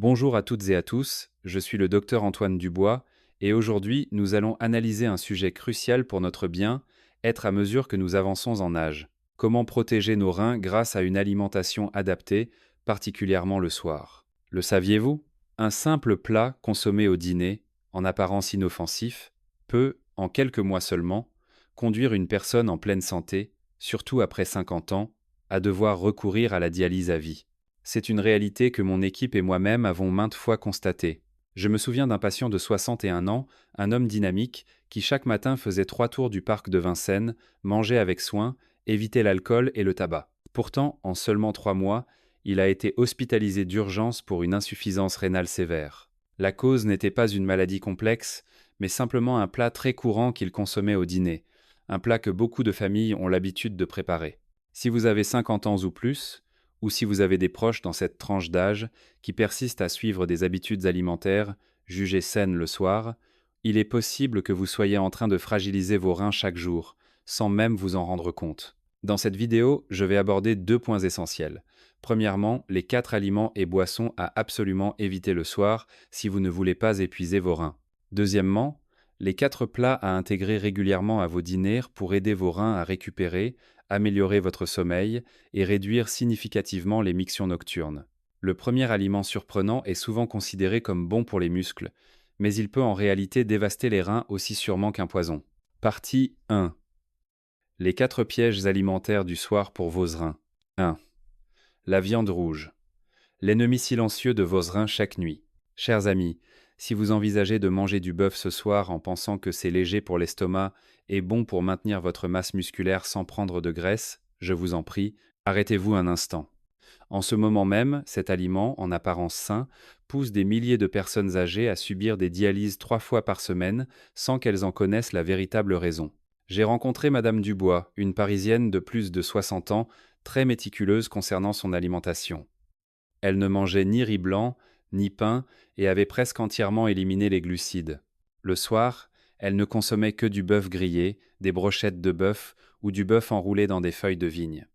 Bonjour à toutes et à tous, je suis le docteur Antoine Dubois et aujourd'hui nous allons analyser un sujet crucial pour notre bien, être à mesure que nous avançons en âge. Comment protéger nos reins grâce à une alimentation adaptée, particulièrement le soir. Le saviez-vous? Un simple plat consommé au dîner, en apparence inoffensif, peut, en quelques mois seulement, conduire une personne en pleine santé, surtout après 50 ans, à devoir recourir à la dialyse à vie. C'est une réalité que mon équipe et moi-même avons maintes fois constatée. Je me souviens d'un patient de 61 ans, un homme dynamique, qui chaque matin faisait 3 tours du parc de Vincennes, mangeait avec soin, évitait l'alcool et le tabac. Pourtant, en seulement 3 mois, il a été hospitalisé d'urgence pour une insuffisance rénale sévère. La cause n'était pas une maladie complexe, mais simplement un plat très courant qu'il consommait au dîner, un plat que beaucoup de familles ont l'habitude de préparer. Si vous avez 50 ans ou plus, ou si vous avez des proches dans cette tranche d'âge qui persistent à suivre des habitudes alimentaires jugées saines le soir, il est possible que vous soyez en train de fragiliser vos reins chaque jour, sans même vous en rendre compte. Dans cette vidéo, je vais aborder 2 points essentiels. Premièrement, les 4 aliments et boissons à absolument éviter le soir si vous ne voulez pas épuiser vos reins. Deuxièmement, les 4 plats à intégrer régulièrement à vos dîners pour aider vos reins à récupérer, améliorer votre sommeil et réduire significativement les mictions nocturnes. Le premier aliment surprenant est souvent considéré comme bon pour les muscles, mais il peut en réalité dévaster les reins aussi sûrement qu'un poison. Partie 1. Les 4 pièges alimentaires du soir pour vos reins. 1. La viande rouge. L'ennemi silencieux de vos reins chaque nuit. Chers amis, si vous envisagez de manger du bœuf ce soir en pensant que c'est léger pour l'estomac et bon pour maintenir votre masse musculaire sans prendre de graisse, je vous en prie, arrêtez-vous un instant. En ce moment même, cet aliment, en apparence sain, pousse des milliers de personnes âgées à subir des dialyses 3 fois par semaine sans qu'elles en connaissent la véritable raison. J'ai rencontré Madame Dubois, une Parisienne de plus de 60 ans, très méticuleuse concernant son alimentation. Elle ne mangeait ni riz blanc, ni pain, et avait presque entièrement éliminé les glucides. Le soir, elle ne consommait que du bœuf grillé, des brochettes de bœuf ou du bœuf enroulé dans des feuilles de vigne.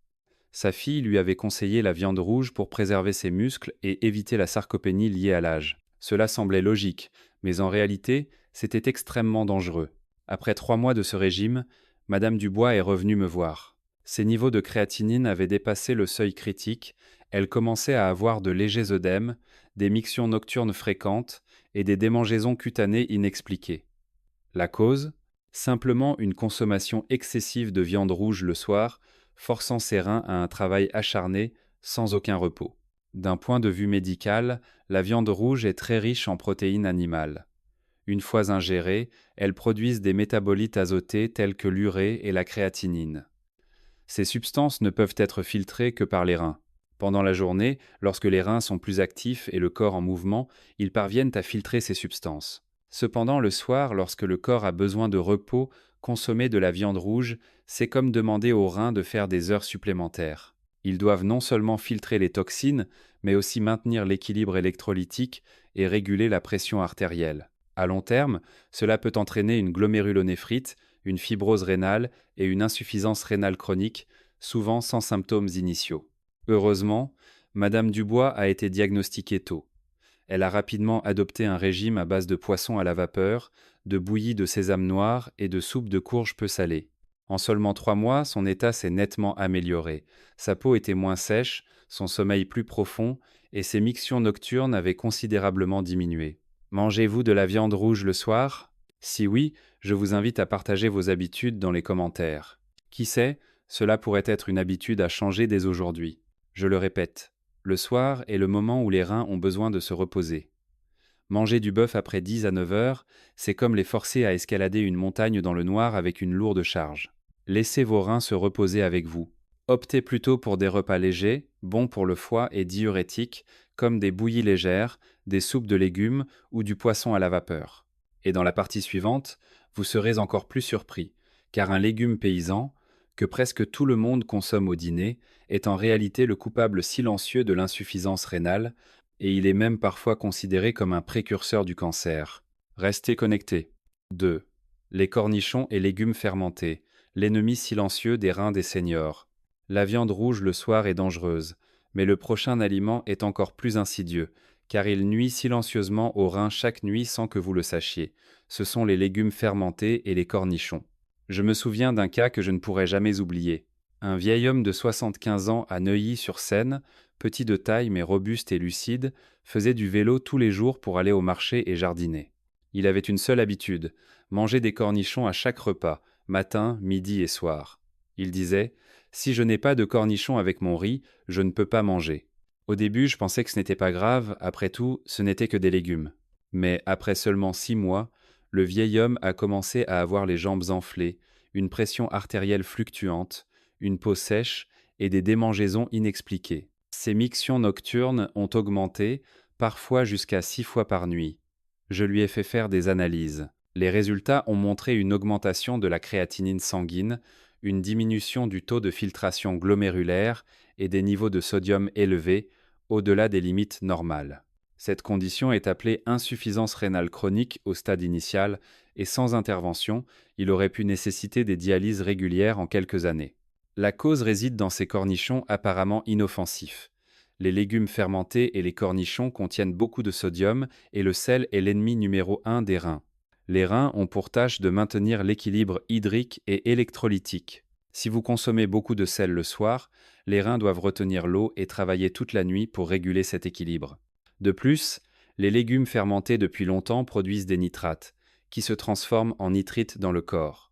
Sa fille lui avait conseillé la viande rouge pour préserver ses muscles et éviter la sarcopénie liée à l'âge. Cela semblait logique, mais en réalité, c'était extrêmement dangereux. Après 3 mois de ce régime, Madame Dubois est revenue me voir. Ses niveaux de créatinine avaient dépassé le seuil critique, elle commençait à avoir de légers œdèmes, des mictions nocturnes fréquentes et des démangeaisons cutanées inexpliquées. La cause? Simplement une consommation excessive de viande rouge le soir, forçant ses reins à un travail acharné, sans aucun repos. D'un point de vue médical, la viande rouge est très riche en protéines animales. Une fois ingérées, elles produisent des métabolites azotés tels que l'urée et la créatinine. Ces substances ne peuvent être filtrées que par les reins. Pendant la journée, lorsque les reins sont plus actifs et le corps en mouvement, ils parviennent à filtrer ces substances. Cependant, le soir, lorsque le corps a besoin de repos, consommer de la viande rouge, c'est comme demander aux reins de faire des heures supplémentaires. Ils doivent non seulement filtrer les toxines, mais aussi maintenir l'équilibre électrolytique et réguler la pression artérielle. À long terme, cela peut entraîner une glomérulonéphrite, une fibrose rénale et une insuffisance rénale chronique, souvent sans symptômes initiaux. Heureusement, Madame Dubois a été diagnostiquée tôt. Elle a rapidement adopté un régime à base de poisson à la vapeur, de bouillie de sésame noir et de soupe de courge peu salée. En seulement 3 mois, son état s'est nettement amélioré. Sa peau était moins sèche, son sommeil plus profond et ses mictions nocturnes avaient considérablement diminué. Mangez-vous de la viande rouge le soir? Si oui, je vous invite à partager vos habitudes dans les commentaires. Qui sait, cela pourrait être une habitude à changer dès aujourd'hui. Je le répète, le soir est le moment où les reins ont besoin de se reposer. Manger du bœuf après 10 à 9 heures, c'est comme les forcer à escalader une montagne dans le noir avec une lourde charge. Laissez vos reins se reposer avec vous. Optez plutôt pour des repas légers, bons pour le foie et diurétiques, comme des bouillies légères, des soupes de légumes ou du poisson à la vapeur. Et dans la partie suivante, vous serez encore plus surpris, car un légume paysan, que presque tout le monde consomme au dîner, est en réalité le coupable silencieux de l'insuffisance rénale, et il est même parfois considéré comme un précurseur du cancer. Restez connectés. 2. Les cornichons et légumes fermentés, l'ennemi silencieux des reins des seniors. La viande rouge le soir est dangereuse, mais le prochain aliment est encore plus insidieux, car il nuit silencieusement aux reins chaque nuit sans que vous le sachiez. Ce sont les légumes fermentés et les cornichons. Je me souviens d'un cas que je ne pourrai jamais oublier. Un vieil homme de 75 ans à Neuilly-sur-Seine, petit de taille mais robuste et lucide, faisait du vélo tous les jours pour aller au marché et jardiner. Il avait une seule habitude, manger des cornichons à chaque repas, matin, midi et soir. Il disait : « Si je n'ai pas de cornichons avec mon riz, je ne peux pas manger. » Au début, je pensais que ce n'était pas grave, après tout, ce n'était que des légumes. Mais après seulement 6 mois, le vieil homme a commencé à avoir les jambes enflées, une pression artérielle fluctuante, une peau sèche et des démangeaisons inexpliquées. Ses mictions nocturnes ont augmenté, parfois jusqu'à 6 fois par nuit. Je lui ai fait faire des analyses. Les résultats ont montré une augmentation de la créatinine sanguine, une diminution du taux de filtration glomérulaire et des niveaux de sodium élevés, au-delà des limites normales. Cette condition est appelée insuffisance rénale chronique au stade initial et sans intervention, il aurait pu nécessiter des dialyses régulières en quelques années. La cause réside dans ces cornichons apparemment inoffensifs. Les légumes fermentés et les cornichons contiennent beaucoup de sodium et le sel est l'ennemi numéro 1 des reins. Les reins ont pour tâche de maintenir l'équilibre hydrique et électrolytique. Si vous consommez beaucoup de sel le soir, les reins doivent retenir l'eau et travailler toute la nuit pour réguler cet équilibre. De plus, les légumes fermentés depuis longtemps produisent des nitrates, qui se transforment en nitrites dans le corps.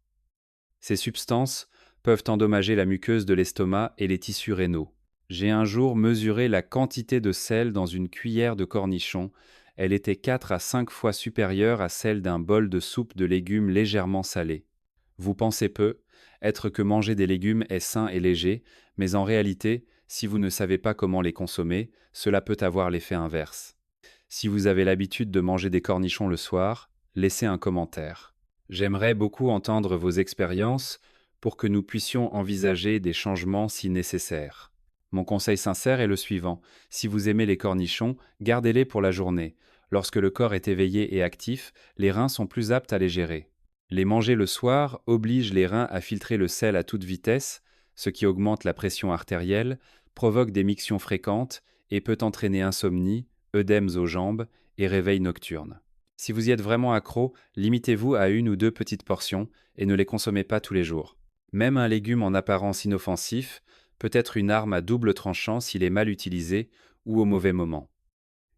Ces substances peuvent endommager la muqueuse de l'estomac et les tissus rénaux. J'ai un jour mesuré la quantité de sel dans une cuillère de cornichon. Elle était 4 à 5 fois supérieure à celle d'un bol de soupe de légumes légèrement salés. Vous pensez peu, être que manger des légumes est sain et léger, mais en réalité, si vous ne savez pas comment les consommer, cela peut avoir l'effet inverse. Si vous avez l'habitude de manger des cornichons le soir, laissez un commentaire. J'aimerais beaucoup entendre vos expériences pour que nous puissions envisager des changements si nécessaire. Mon conseil sincère est le suivant. Si vous aimez les cornichons, gardez-les pour la journée. Lorsque le corps est éveillé et actif, les reins sont plus aptes à les gérer. Les manger le soir oblige les reins à filtrer le sel à toute vitesse, ce qui augmente la pression artérielle, provoque des mictions fréquentes et peut entraîner insomnie, œdèmes aux jambes et réveil nocturne. Si vous y êtes vraiment accro, limitez-vous à 1 ou 2 petites portions et ne les consommez pas tous les jours. Même un légume en apparence inoffensif peut être une arme à double tranchant s'il est mal utilisé ou au mauvais moment.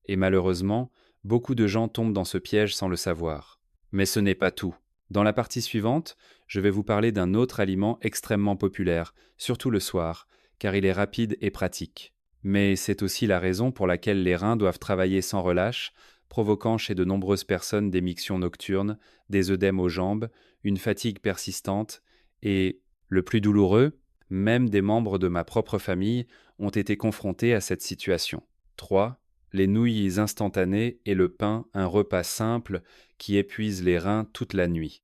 Et malheureusement, beaucoup de gens tombent dans ce piège sans le savoir. Mais ce n'est pas tout. Dans la partie suivante, je vais vous parler d'un autre aliment extrêmement populaire, surtout le soir, car il est rapide et pratique. Mais c'est aussi la raison pour laquelle les reins doivent travailler sans relâche, provoquant chez de nombreuses personnes des mictions nocturnes, des œdèmes aux jambes, une fatigue persistante et, le plus douloureux, même des membres de ma propre famille ont été confrontés à cette situation. 3. Les nouilles instantanées et le pain, un repas simple qui épuise les reins toute la nuit.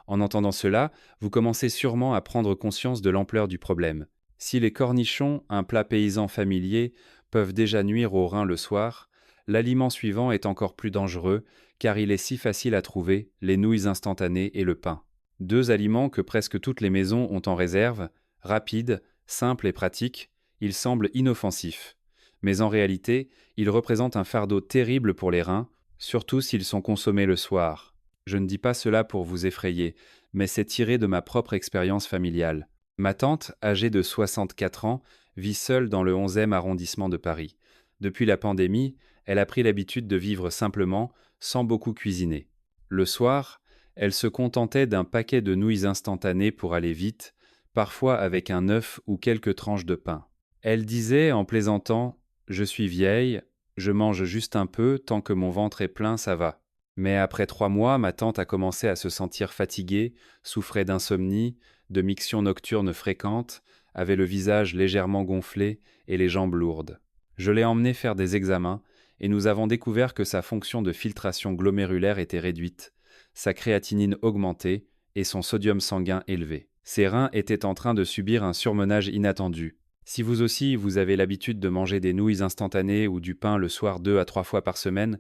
En entendant cela, vous commencez sûrement à prendre conscience de l'ampleur du problème. Si les cornichons, un plat paysan familier, peuvent déjà nuire aux reins le soir, l'aliment suivant est encore plus dangereux car il est si facile à trouver, les nouilles instantanées et le pain. 2 aliments que presque toutes les maisons ont en réserve, rapides, simples et pratiques, ils semblent inoffensifs. Mais en réalité, ils représentent un fardeau terrible pour les reins, surtout s'ils sont consommés le soir. Je ne dis pas cela pour vous effrayer, mais c'est tiré de ma propre expérience familiale. Ma tante, âgée de 64 ans, vit seule dans le 11e arrondissement de Paris. Depuis la pandémie, elle a pris l'habitude de vivre simplement, sans beaucoup cuisiner. Le soir, elle se contentait d'un paquet de nouilles instantanées pour aller vite, parfois avec un œuf ou quelques tranches de pain. Elle disait en plaisantant : « Je suis vieille, je mange juste un peu, tant que mon ventre est plein, ça va. » Mais après 3 mois, ma tante a commencé à se sentir fatiguée, souffrait d'insomnie, de mictions nocturnes fréquentes, avait le visage légèrement gonflé et les jambes lourdes. Je l'ai emmenée faire des examens et nous avons découvert que sa fonction de filtration glomérulaire était réduite, sa créatinine augmentée et son sodium sanguin élevé. Ses reins étaient en train de subir un surmenage inattendu. Si vous aussi, vous avez l'habitude de manger des nouilles instantanées ou du pain le soir 2 à 3 fois par semaine,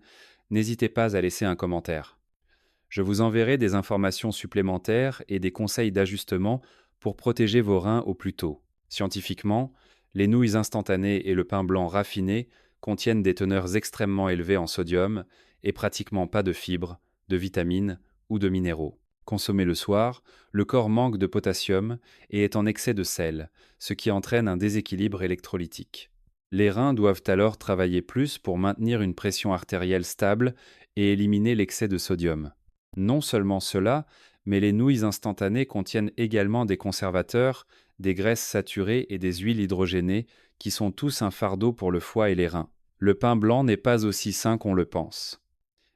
n'hésitez pas à laisser un commentaire. Je vous enverrai des informations supplémentaires et des conseils d'ajustement pour protéger vos reins au plus tôt. Scientifiquement, les nouilles instantanées et le pain blanc raffiné contiennent des teneurs extrêmement élevées en sodium et pratiquement pas de fibres, de vitamines ou de minéraux. Consommé le soir, le corps manque de potassium et est en excès de sel, ce qui entraîne un déséquilibre électrolytique. Les reins doivent alors travailler plus pour maintenir une pression artérielle stable et éliminer l'excès de sodium. Non seulement cela, mais les nouilles instantanées contiennent également des conservateurs, des graisses saturées et des huiles hydrogénées qui sont tous un fardeau pour le foie et les reins. Le pain blanc n'est pas aussi sain qu'on le pense.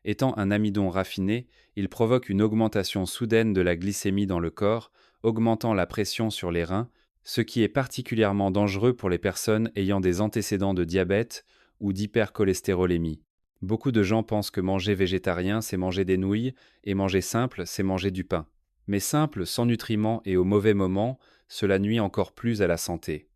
Étant un amidon raffiné, il provoque une augmentation soudaine de la glycémie dans le corps, augmentant la pression sur les reins, ce qui est particulièrement dangereux pour les personnes ayant des antécédents de diabète ou d'hypercholestérolémie. Beaucoup de gens pensent que manger végétarien, c'est manger des nouilles, et manger simple, c'est manger du pain. Mais simple, sans nutriments et au mauvais moment, cela nuit encore plus à la santé.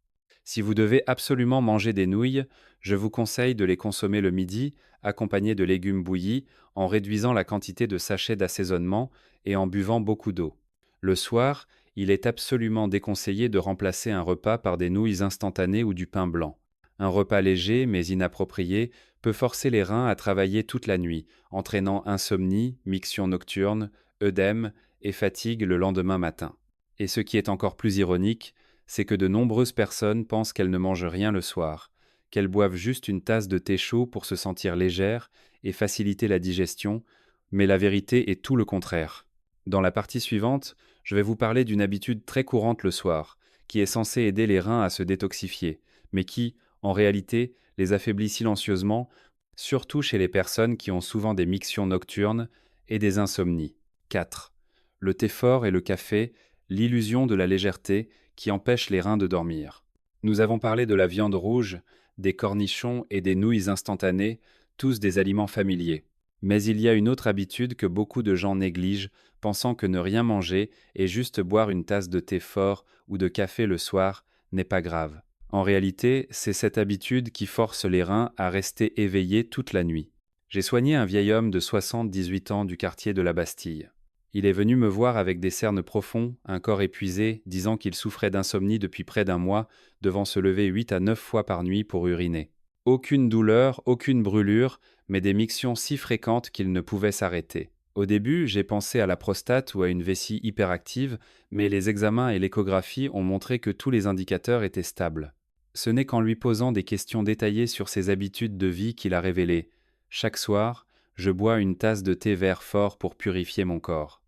Si vous devez absolument manger des nouilles, je vous conseille de les consommer le midi, accompagnés de légumes bouillis, en réduisant la quantité de sachets d'assaisonnement et en buvant beaucoup d'eau. Le soir, il est absolument déconseillé de remplacer un repas par des nouilles instantanées ou du pain blanc. Un repas léger mais inapproprié peut forcer les reins à travailler toute la nuit, entraînant insomnie, miction nocturne, œdème et fatigue le lendemain matin. Et ce qui est encore plus ironique, c'est que de nombreuses personnes pensent qu'elles ne mangent rien le soir, qu'elles boivent juste une tasse de thé chaud pour se sentir légères et faciliter la digestion, mais la vérité est tout le contraire. Dans la partie suivante, je vais vous parler d'une habitude très courante le soir, qui est censée aider les reins à se détoxifier, mais qui, en réalité, les affaiblit silencieusement, surtout chez les personnes qui ont souvent des mictions nocturnes et des insomnies. 4. Le thé fort et le café, l'illusion de la légèreté qui empêche les reins de dormir. Nous avons parlé de la viande rouge, des cornichons et des nouilles instantanées, tous des aliments familiers. Mais il y a une autre habitude que beaucoup de gens négligent, pensant que ne rien manger et juste boire une tasse de thé fort ou de café le soir n'est pas grave. En réalité, c'est cette habitude qui force les reins à rester éveillés toute la nuit. J'ai soigné un vieil homme de 78 ans du quartier de la Bastille. Il est venu me voir avec des cernes profonds, un corps épuisé, disant qu'il souffrait d'insomnie depuis près d'un mois, devant se lever 8 à 9 fois par nuit pour uriner. Aucune douleur, aucune brûlure, mais des mictions si fréquentes qu'il ne pouvait s'arrêter. Au début, j'ai pensé à la prostate ou à une vessie hyperactive, mais les examens et l'échographie ont montré que tous les indicateurs étaient stables. Ce n'est qu'en lui posant des questions détaillées sur ses habitudes de vie qu'il a révélé. Chaque soir, je bois une tasse de thé vert fort pour purifier mon corps.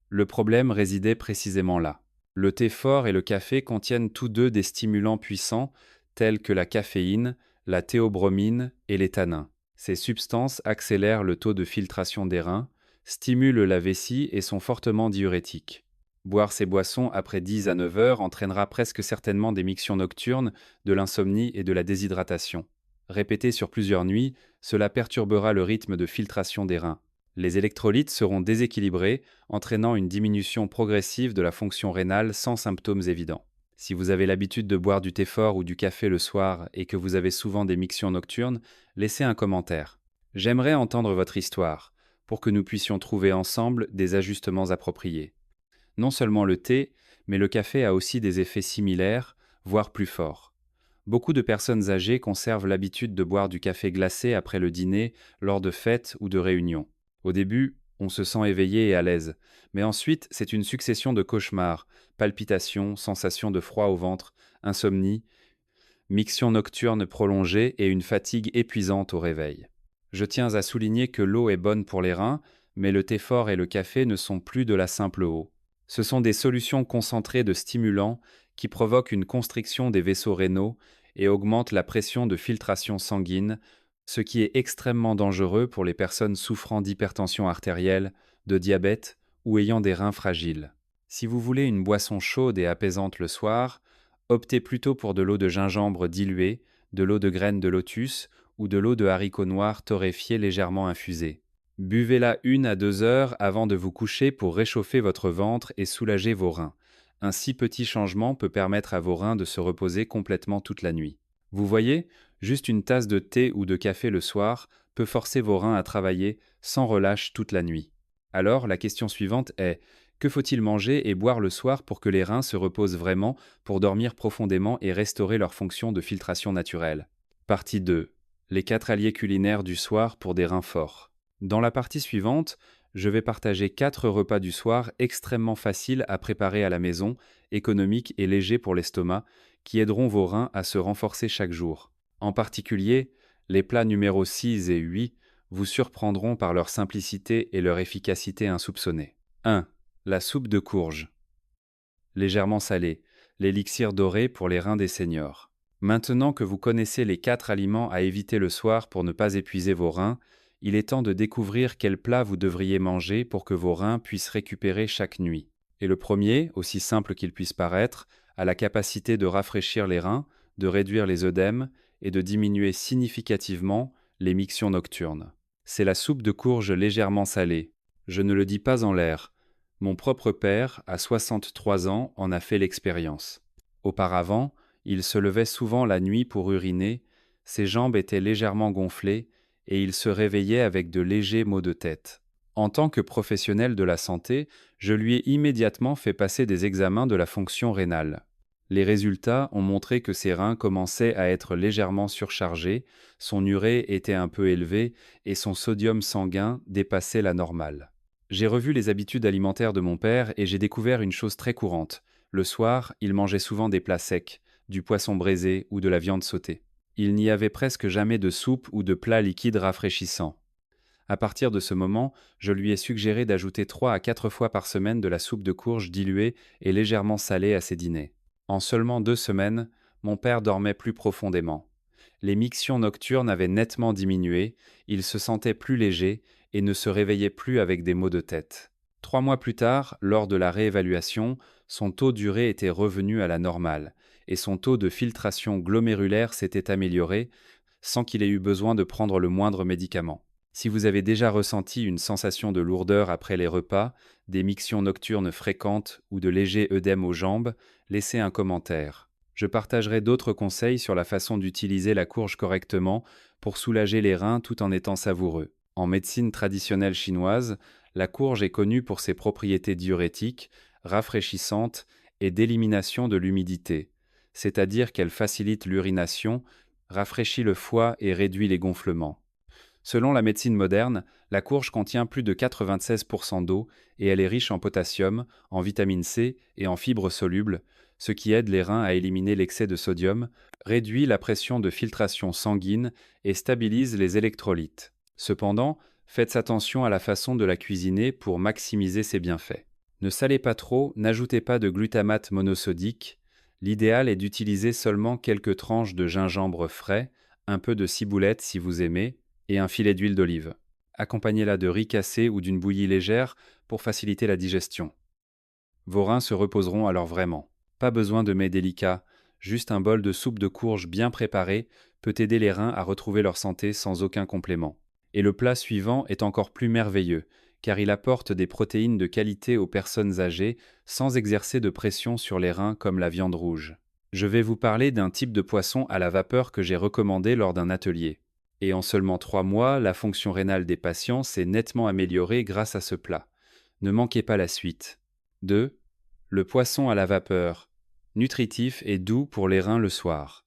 Le problème résidait précisément là. Le thé fort et le café contiennent tous deux des stimulants puissants, tels que la caféine, la théobromine et les tanins. Ces substances accélèrent le taux de filtration des reins, stimulent la vessie et sont fortement diurétiques. Boire ces boissons après 10 à 9 heures entraînera presque certainement des mictions nocturnes, de l'insomnie et de la déshydratation. Répété sur plusieurs nuits, cela perturbera le rythme de filtration des reins. Les électrolytes seront déséquilibrés, entraînant une diminution progressive de la fonction rénale sans symptômes évidents. Si vous avez l'habitude de boire du thé fort ou du café le soir et que vous avez souvent des mictions nocturnes, laissez un commentaire. J'aimerais entendre votre histoire, pour que nous puissions trouver ensemble des ajustements appropriés. Non seulement le thé, mais le café a aussi des effets similaires, voire plus forts. Beaucoup de personnes âgées conservent l'habitude de boire du café glacé après le dîner, lors de fêtes ou de réunions. Au début, on se sent éveillé et à l'aise, mais ensuite c'est une succession de cauchemars, palpitations, sensations de froid au ventre, insomnie, miction nocturne prolongée et une fatigue épuisante au réveil. Je tiens à souligner que l'eau est bonne pour les reins, mais le thé fort et le café ne sont plus de la simple eau. Ce sont des solutions concentrées de stimulants qui provoquent une constriction des vaisseaux rénaux et augmentent la pression de filtration sanguine, ce qui est extrêmement dangereux pour les personnes souffrant d'hypertension artérielle, de diabète ou ayant des reins fragiles. Si vous voulez une boisson chaude et apaisante le soir, optez plutôt pour de l'eau de gingembre diluée, de l'eau de graines de lotus ou de l'eau de haricots noirs torréfiée légèrement infusée. Buvez-la 1 à 2 heures avant de vous coucher pour réchauffer votre ventre et soulager vos reins. Un si petit changement peut permettre à vos reins de se reposer complètement toute la nuit. Vous voyez, juste une tasse de thé ou de café le soir peut forcer vos reins à travailler sans relâche toute la nuit. Alors, la question suivante est: que faut-il manger et boire le soir pour que les reins se reposent vraiment, pour dormir profondément et restaurer leur fonction de filtration naturelle? Partie 2. les 4 alliés culinaires du soir pour des reins forts. Dans la partie suivante, je vais partager 4 repas du soir extrêmement faciles à préparer à la maison, économiques et légers pour l'estomac, qui aideront vos reins à se renforcer chaque jour. En particulier, les plats numéro 6 et 8 vous surprendront par leur simplicité et leur efficacité insoupçonnée. 1. La soupe de courge. Légèrement salée, l'élixir doré pour les reins des seniors. Maintenant que vous connaissez les 4 aliments à éviter le soir pour ne pas épuiser vos reins, il est temps de découvrir quels plats vous devriez manger pour que vos reins puissent récupérer chaque nuit. Et le premier, aussi simple qu'il puisse paraître, a la capacité de rafraîchir les reins, de réduire les œdèmes et de diminuer significativement les mictions nocturnes. C'est la soupe de courge légèrement salée. Je ne le dis pas en l'air. Mon propre père, à 63 ans, en a fait l'expérience. Auparavant, il se levait souvent la nuit pour uriner, ses jambes étaient légèrement gonflées et il se réveillait avec de légers maux de tête. En tant que professionnel de la santé, je lui ai immédiatement fait passer des examens de la fonction rénale. Les résultats ont montré que ses reins commençaient à être légèrement surchargés, son urée était un peu élevée et son sodium sanguin dépassait la normale. J'ai revu les habitudes alimentaires de mon père et j'ai découvert une chose très courante. Le soir, il mangeait souvent des plats secs, du poisson braisé ou de la viande sautée. Il n'y avait presque jamais de soupe ou de plat liquide rafraîchissant. À partir de ce moment, je lui ai suggéré d'ajouter 3 à 4 fois par semaine de la soupe de courge diluée et légèrement salée à ses dîners. En seulement 2 semaines, mon père dormait plus profondément. Les mictions nocturnes avaient nettement diminué, il se sentait plus léger et ne se réveillait plus avec des maux de tête. 3 mois plus tard, lors de la réévaluation, son taux d'urée était revenu à la normale et son taux de filtration glomérulaire s'était amélioré sans qu'il ait eu besoin de prendre le moindre médicament. Si vous avez déjà ressenti une sensation de lourdeur après les repas, des mictions nocturnes fréquentes ou de légers œdèmes aux jambes, laissez un commentaire. Je partagerai d'autres conseils sur la façon d'utiliser la courge correctement pour soulager les reins tout en étant savoureux. En médecine traditionnelle chinoise, la courge est connue pour ses propriétés diurétiques, rafraîchissantes et d'élimination de l'humidité, c'est-à-dire qu'elle facilite l'urination, rafraîchit le foie et réduit les gonflements. Selon la médecine moderne, la courge contient plus de 96% d'eau et elle est riche en potassium, en vitamine C et en fibres solubles, ce qui aide les reins à éliminer l'excès de sodium, réduit la pression de filtration sanguine et stabilise les électrolytes. Cependant, faites attention à la façon de la cuisiner pour maximiser ses bienfaits. Ne salez pas trop, n'ajoutez pas de glutamate monosodique. L'idéal est d'utiliser seulement quelques tranches de gingembre frais, un peu de ciboulette si vous aimez, et un filet d'huile d'olive. Accompagnez-la de riz cassé ou d'une bouillie légère pour faciliter la digestion. Vos reins se reposeront alors vraiment. Pas besoin de mets délicats, juste un bol de soupe de courge bien préparée peut aider les reins à retrouver leur santé sans aucun complément. Et le plat suivant est encore plus merveilleux, car il apporte des protéines de qualité aux personnes âgées sans exercer de pression sur les reins comme la viande rouge. Je vais vous parler d'un type de poisson à la vapeur que j'ai recommandé lors d'un atelier. Et en seulement 3 mois, la fonction rénale des patients s'est nettement améliorée grâce à ce plat. Ne manquez pas la suite. 2. Le poisson à la vapeur. Nutritif et doux pour les reins le soir.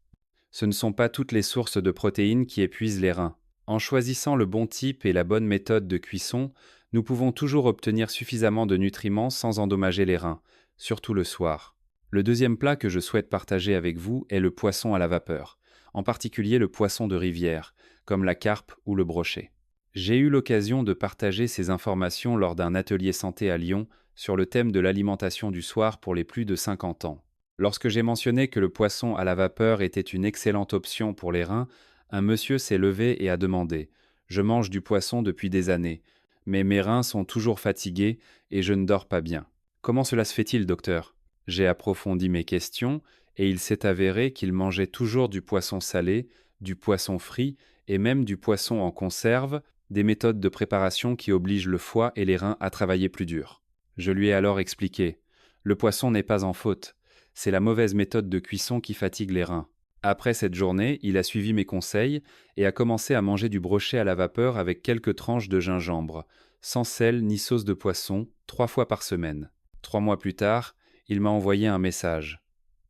Ce ne sont pas toutes les sources de protéines qui épuisent les reins. En choisissant le bon type et la bonne méthode de cuisson, nous pouvons toujours obtenir suffisamment de nutriments sans endommager les reins, surtout le soir. Le deuxième plat que je souhaite partager avec vous est le poisson à la vapeur, en particulier le poisson de rivière, comme la carpe ou le brochet. J'ai eu l'occasion de partager ces informations lors d'un atelier santé à Lyon sur le thème de l'alimentation du soir pour les plus de 50 ans. Lorsque j'ai mentionné que le poisson à la vapeur était une excellente option pour les reins, un monsieur s'est levé et a demandé « Je mange du poisson depuis des années, mais mes reins sont toujours fatigués et je ne dors pas bien. Comment cela se fait-il, docteur ?» J'ai approfondi mes questions et il s'est avéré qu'il mangeait toujours du poisson salé, du poisson frit et même du poisson en conserve, des méthodes de préparation qui obligent le foie et les reins à travailler plus dur. Je lui ai alors expliqué « Le poisson n'est pas en faute, c'est la mauvaise méthode de cuisson qui fatigue les reins. » Après cette journée, il a suivi mes conseils et a commencé à manger du brochet à la vapeur avec quelques tranches de gingembre, sans sel ni sauce de poisson, 3 fois par semaine. 3 mois plus tard, il m'a envoyé un message.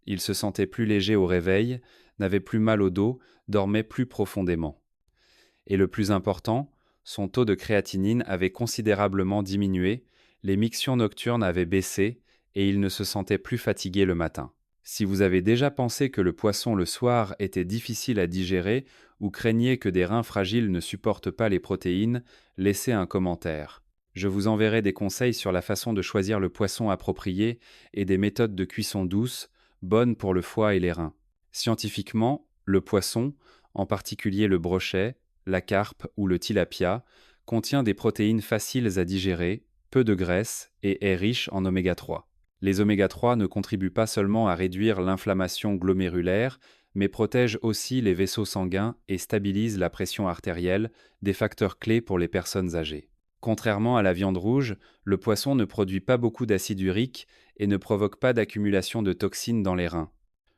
Il se sentait plus léger au réveil, n'avait plus mal au dos, dormait plus profondément. Et le plus important, son taux de créatinine avait considérablement diminué, les mictions nocturnes avaient baissé et il ne se sentait plus fatigué le matin. Si vous avez déjà pensé que le poisson le soir était difficile à digérer ou craignez que des reins fragiles ne supportent pas les protéines, laissez un commentaire. Je vous enverrai des conseils sur la façon de choisir le poisson approprié et des méthodes de cuisson douces, bonnes pour le foie et les reins. Scientifiquement, le poisson, en particulier le brochet, la carpe ou le tilapia, contient des protéines faciles à digérer, peu de graisse et est riche en oméga 3. Les oméga 3 ne contribuent pas seulement à réduire l'inflammation glomérulaire, mais protègent aussi les vaisseaux sanguins et stabilisent la pression artérielle, des facteurs clés pour les personnes âgées. Contrairement à la viande rouge, le poisson ne produit pas beaucoup d'acide urique et ne provoque pas d'accumulation de toxines dans les reins.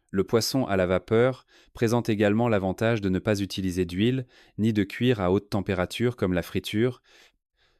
Le poisson à la vapeur présente également l'avantage de ne pas utiliser d'huile, ni de cuire à haute température comme la friture,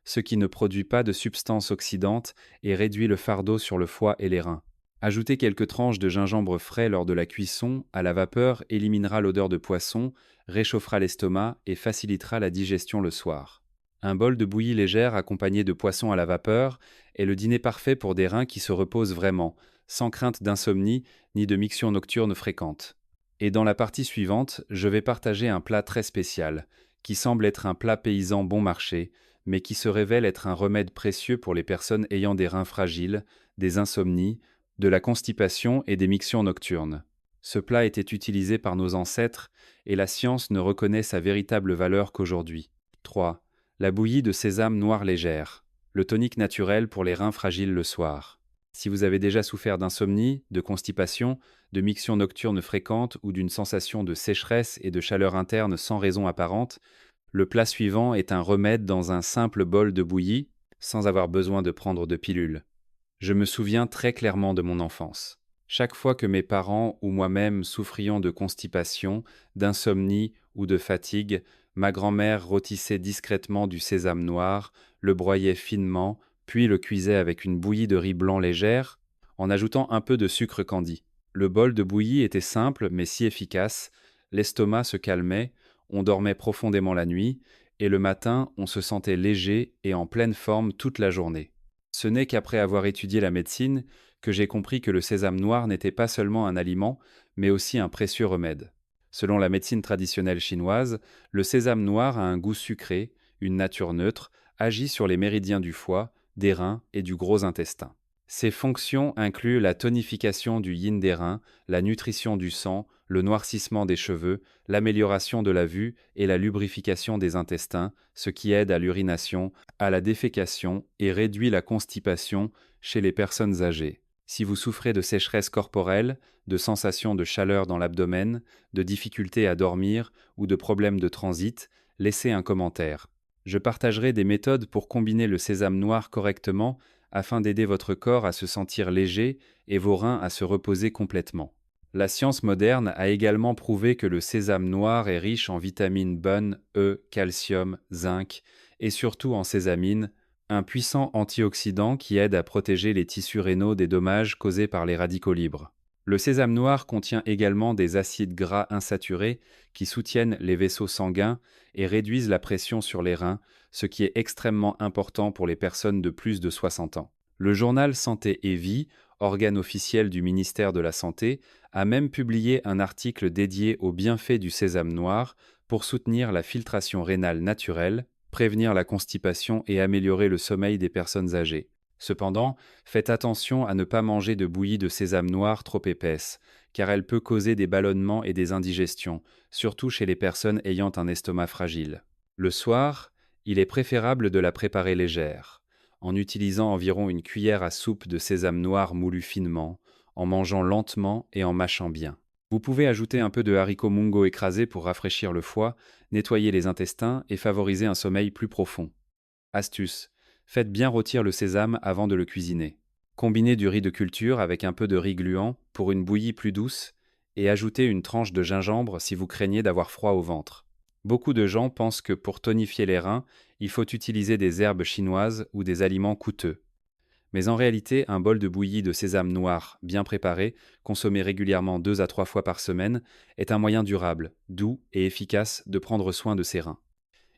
ce qui ne produit pas de substances oxydantes et réduit le fardeau sur le foie et les reins. Ajouter quelques tranches de gingembre frais lors de la cuisson à la vapeur éliminera l'odeur de poisson, réchauffera l'estomac et facilitera la digestion le soir. Un bol de bouillie légère accompagné de poisson à la vapeur est le dîner parfait pour des reins qui se reposent vraiment, sans crainte d'insomnie ni de mictions nocturnes fréquentes. Et dans la partie suivante, je vais partager un plat très spécial, qui semble être un plat paysan bon marché, mais qui se révèle être un remède précieux pour les personnes ayant des reins fragiles, des insomnies, de la constipation et des mictions nocturnes. Ce plat était utilisé par nos ancêtres et la science ne reconnaît sa véritable valeur qu'aujourd'hui. 3. La bouillie de sésame noir légère, le tonique naturel pour les reins fragiles le soir. Si vous avez déjà souffert d'insomnie, de constipation, de mictions nocturnes fréquentes ou d'une sensation de sécheresse et de chaleur interne sans raison apparente, le plat suivant est un remède dans un simple bol de bouillie, sans avoir besoin de prendre de pilule. Je me souviens très clairement de mon enfance. Chaque fois que mes parents ou moi-même souffrions de constipation, d'insomnie ou de fatigue, ma grand-mère rôtissait discrètement du sésame noir, le broyait finement, puis le cuisait avec une bouillie de riz blanc légère, en ajoutant un peu de sucre candi. Le bol de bouillie était simple mais si efficace, l'estomac se calmait, on dormait profondément la nuit, et le matin on se sentait léger et en pleine forme toute la journée. Ce n'est qu'après avoir étudié la médecine que j'ai compris que le sésame noir n'était pas seulement un aliment, mais aussi un précieux remède. Selon la médecine traditionnelle chinoise, le sésame noir a un goût sucré, une nature neutre, agit sur les méridiens du foie, des reins et du gros intestin. Ses fonctions incluent la tonification du yin des reins, la nutrition du sang, le noircissement des cheveux, l'amélioration de la vue et la lubrification des intestins, ce qui aide à l'urination, à la défécation et réduit la constipation chez les personnes âgées. Si vous souffrez de sécheresse corporelle, de sensations de chaleur dans l'abdomen, de difficultés à dormir ou de problèmes de transit, laissez un commentaire. Je partagerai des méthodes pour combiner le sésame noir correctement afin d'aider votre corps à se sentir léger et vos reins à se reposer complètement. La science moderne a également prouvé que le sésame noir est riche en vitamines B, E, calcium, zinc et surtout en sésamine, un puissant antioxydant qui aide à protéger les tissus rénaux des dommages causés par les radicaux libres. Le sésame noir contient également des acides gras insaturés qui soutiennent les vaisseaux sanguins et réduisent la pression sur les reins, ce qui est extrêmement important pour les personnes de plus de 60 ans. Le journal Santé et Vie, organe officiel du ministère de la Santé, a même publié un article dédié aux bienfaits du sésame noir pour soutenir la filtration rénale naturelle, prévenir la constipation et améliorer le sommeil des personnes âgées. Cependant, faites attention à ne pas manger de bouillie de sésame noir trop épaisse, car elle peut causer des ballonnements et des indigestions, surtout chez les personnes ayant un estomac fragile. Le soir, il est préférable de la préparer légère, en utilisant environ une cuillère à soupe de sésame noir moulu finement, en mangeant lentement et en mâchant bien. Vous pouvez ajouter un peu de haricots mungo écrasés pour rafraîchir le foie, nettoyer les intestins et favoriser un sommeil plus profond. Astuce. Faites bien rôtir le sésame avant de le cuisiner. Combinez du riz de culture avec un peu de riz gluant pour une bouillie plus douce et ajoutez une tranche de gingembre si vous craignez d'avoir froid au ventre. Beaucoup de gens pensent que pour tonifier les reins, il faut utiliser des herbes chinoises ou des aliments coûteux. Mais en réalité, un bol de bouillie de sésame noir bien préparé, consommé régulièrement 2 à 3 fois par semaine, est un moyen durable, doux et efficace de prendre soin de ses reins.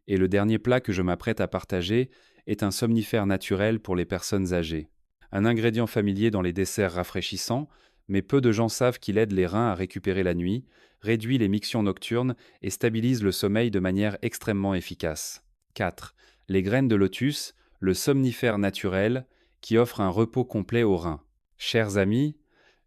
Et le dernier plat que je m'apprête à partager est un somnifère naturel pour les personnes âgées. Un ingrédient familier dans les desserts rafraîchissants, mais peu de gens savent qu'il aide les reins à récupérer la nuit, réduit les mictions nocturnes et stabilise le sommeil de manière extrêmement efficace. 4. Les graines de lotus, le somnifère naturel, qui offre un repos complet aux reins. Chers amis,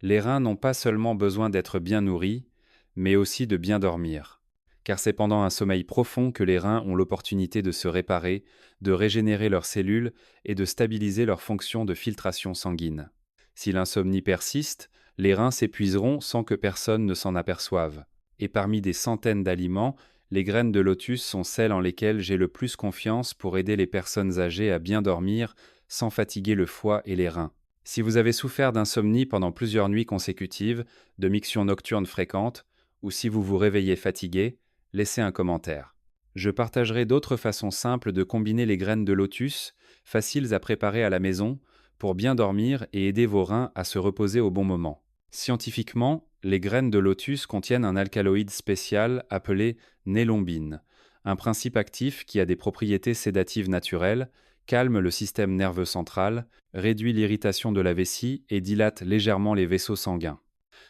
les reins n'ont pas seulement besoin d'être bien nourris, mais aussi de bien dormir. Car c'est pendant un sommeil profond que les reins ont l'opportunité de se réparer, de régénérer leurs cellules et de stabiliser leur fonction de filtration sanguine. Si l'insomnie persiste, les reins s'épuiseront sans que personne ne s'en aperçoive. Et parmi des centaines d'aliments, les graines de lotus sont celles en lesquelles j'ai le plus confiance pour aider les personnes âgées à bien dormir sans fatiguer le foie et les reins. Si vous avez souffert d'insomnie pendant plusieurs nuits consécutives, de mictions nocturnes fréquentes, ou si vous vous réveillez fatigué, laissez un commentaire. Je partagerai d'autres façons simples de combiner les graines de lotus, faciles à préparer à la maison, pour bien dormir et aider vos reins à se reposer au bon moment. Scientifiquement, les graines de lotus contiennent un alcaloïde spécial appelé nélombine, un principe actif qui a des propriétés sédatives naturelles, calme le système nerveux central, réduit l'irritation de la vessie et dilate légèrement les vaisseaux sanguins.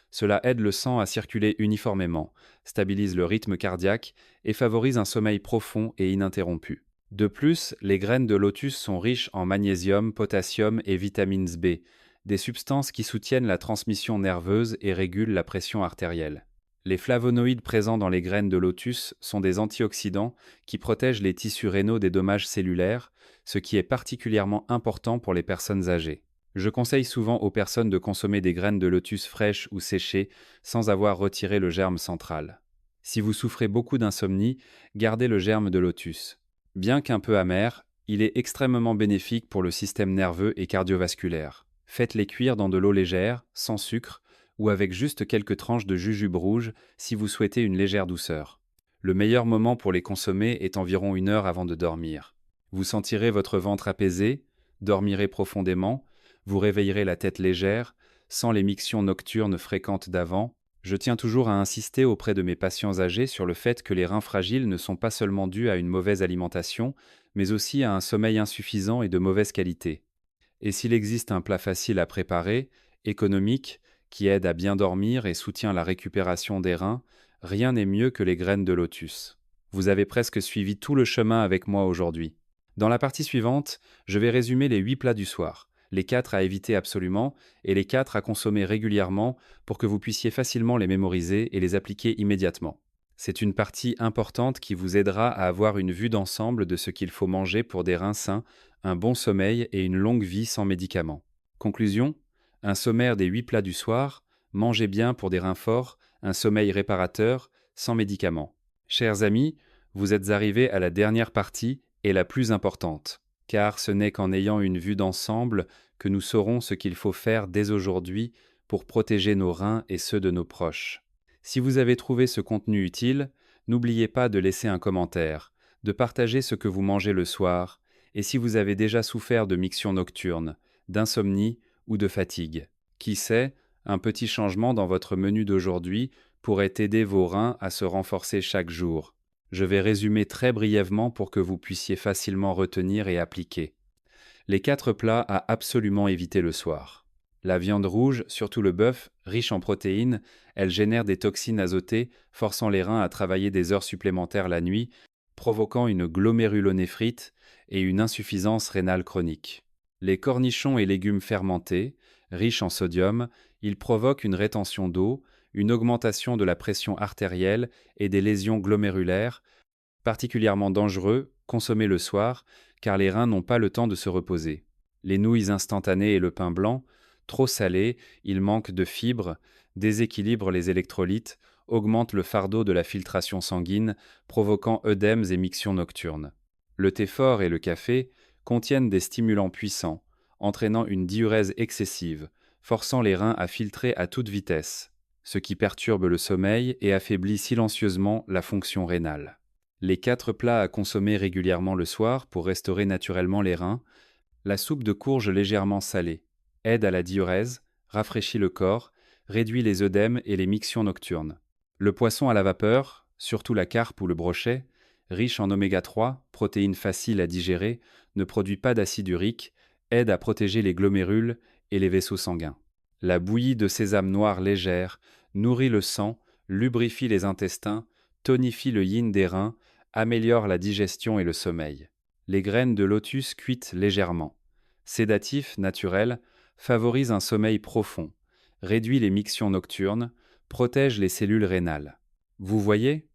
Cela aide le sang à circuler uniformément, stabilise le rythme cardiaque et favorise un sommeil profond et ininterrompu. De plus, les graines de lotus sont riches en magnésium, potassium et vitamines B, des substances qui soutiennent la transmission nerveuse et régulent la pression artérielle. Les flavonoïdes présents dans les graines de lotus sont des antioxydants qui protègent les tissus rénaux des dommages cellulaires, ce qui est particulièrement important pour les personnes âgées. Je conseille souvent aux personnes de consommer des graines de lotus fraîches ou séchées sans avoir retiré le germe central. Si vous souffrez beaucoup d'insomnie, gardez le germe de lotus. Bien qu'un peu amer, il est extrêmement bénéfique pour le système nerveux et cardiovasculaire. Faites-les cuire dans de l'eau légère, sans sucre, ou avec juste quelques tranches de jujube rouge si vous souhaitez une légère douceur. Le meilleur moment pour les consommer est environ 1 heure avant de dormir. Vous sentirez votre ventre apaisé, dormirez profondément, vous réveillerez la tête légère, sans les mictions nocturnes fréquentes d'avant. Je tiens toujours à insister auprès de mes patients âgés sur le fait que les reins fragiles ne sont pas seulement dus à une mauvaise alimentation, mais aussi à un sommeil insuffisant et de mauvaise qualité. Et s'il existe un plat facile à préparer, économique, qui aide à bien dormir et soutient la récupération des reins, rien n'est mieux que les graines de lotus. Vous avez presque suivi tout le chemin avec moi aujourd'hui. Dans la partie suivante, je vais résumer les 8 plats du soir, les 4 à éviter absolument et les 4 à consommer régulièrement pour que vous puissiez facilement les mémoriser et les appliquer immédiatement. C'est une partie importante qui vous aidera à avoir une vue d'ensemble de ce qu'il faut manger pour des reins sains, un bon sommeil et une longue vie sans médicaments. Conclusion, un sommaire des 8 plats du soir, mangez bien pour des reins forts, un sommeil réparateur, sans médicaments. Chers amis, vous êtes arrivés à la dernière partie et la plus importante, car ce n'est qu'en ayant une vue d'ensemble que nous saurons ce qu'il faut faire dès aujourd'hui pour protéger nos reins et ceux de nos proches. Si vous avez trouvé ce contenu utile, n'oubliez pas de laisser un commentaire, de partager ce que vous mangez le soir, et si vous avez déjà souffert de mictions nocturnes, d'insomnie ou de fatigue. Qui sait, un petit changement dans votre menu d'aujourd'hui pourrait aider vos reins à se renforcer chaque jour. Je vais résumer très brièvement pour que vous puissiez facilement retenir et appliquer. Les 4 plats à absolument éviter le soir. La viande rouge, surtout le bœuf, riche en protéines, elle génère des toxines azotées, forçant les reins à travailler des heures supplémentaires la nuit, provoquant une glomérulonéphrite et une insuffisance rénale chronique. Les cornichons et légumes fermentés, riches en sodium, ils provoquent une rétention d'eau, une augmentation de la pression artérielle et des lésions glomérulaires, particulièrement dangereux, consommés le soir, car les reins n'ont pas le temps de se reposer. Les nouilles instantanées et le pain blanc, trop salés, ils manquent de fibres, déséquilibrent les électrolytes, augmentent le fardeau de la filtration sanguine, provoquant œdèmes et mictions nocturnes. Le thé fort et le café contiennent des stimulants puissants, entraînant une diurèse excessive, forçant les reins à filtrer à toute vitesse, ce qui perturbe le sommeil et affaiblit silencieusement la fonction rénale. Les 4 plats à consommer régulièrement le soir pour restaurer naturellement les reins. La soupe de courge légèrement salée aide à la diurèse, rafraîchit le corps, réduit les œdèmes et les mictions nocturnes. Le poisson à la vapeur, surtout la carpe ou le brochet, riche en oméga 3, protéines faciles à digérer, ne produit pas d'acide urique, aide à protéger les glomérules et les vaisseaux sanguins. La bouillie de sésame noir légère nourrit le sang, lubrifie les intestins, tonifie le yin des reins, améliore la digestion et le sommeil. Les graines de lotus cuites légèrement. Sédatif, naturel, favorise un sommeil profond, réduit les mictions nocturnes, protège les cellules rénales. Vous voyez,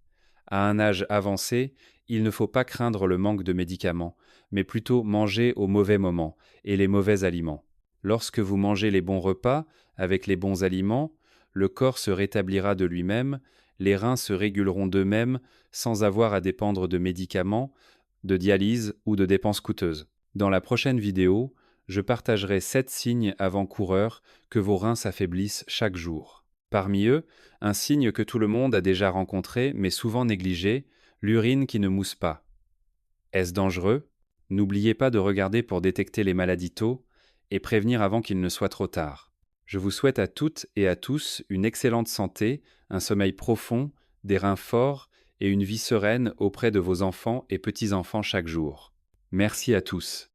à un âge avancé, il ne faut pas craindre le manque de médicaments, mais plutôt manger au mauvais moment et les mauvais aliments. Lorsque vous mangez les bons repas, avec les bons aliments, le corps se rétablira de lui-même, les reins se réguleront d'eux-mêmes sans avoir à dépendre de médicaments, de dialyse ou de dépenses coûteuses. Dans la prochaine vidéo, je partagerai 7 signes avant-coureurs que vos reins s'affaiblissent chaque jour. Parmi eux, un signe que tout le monde a déjà rencontré mais souvent négligé, l'urine qui ne mousse pas. Est-ce dangereux? N'oubliez pas de regarder pour détecter les maladies tôt et prévenir avant qu'il ne soit trop tard. Je vous souhaite à toutes et à tous une excellente santé, un sommeil profond, des reins forts et une vie sereine auprès de vos enfants et petits-enfants chaque jour. Merci à tous.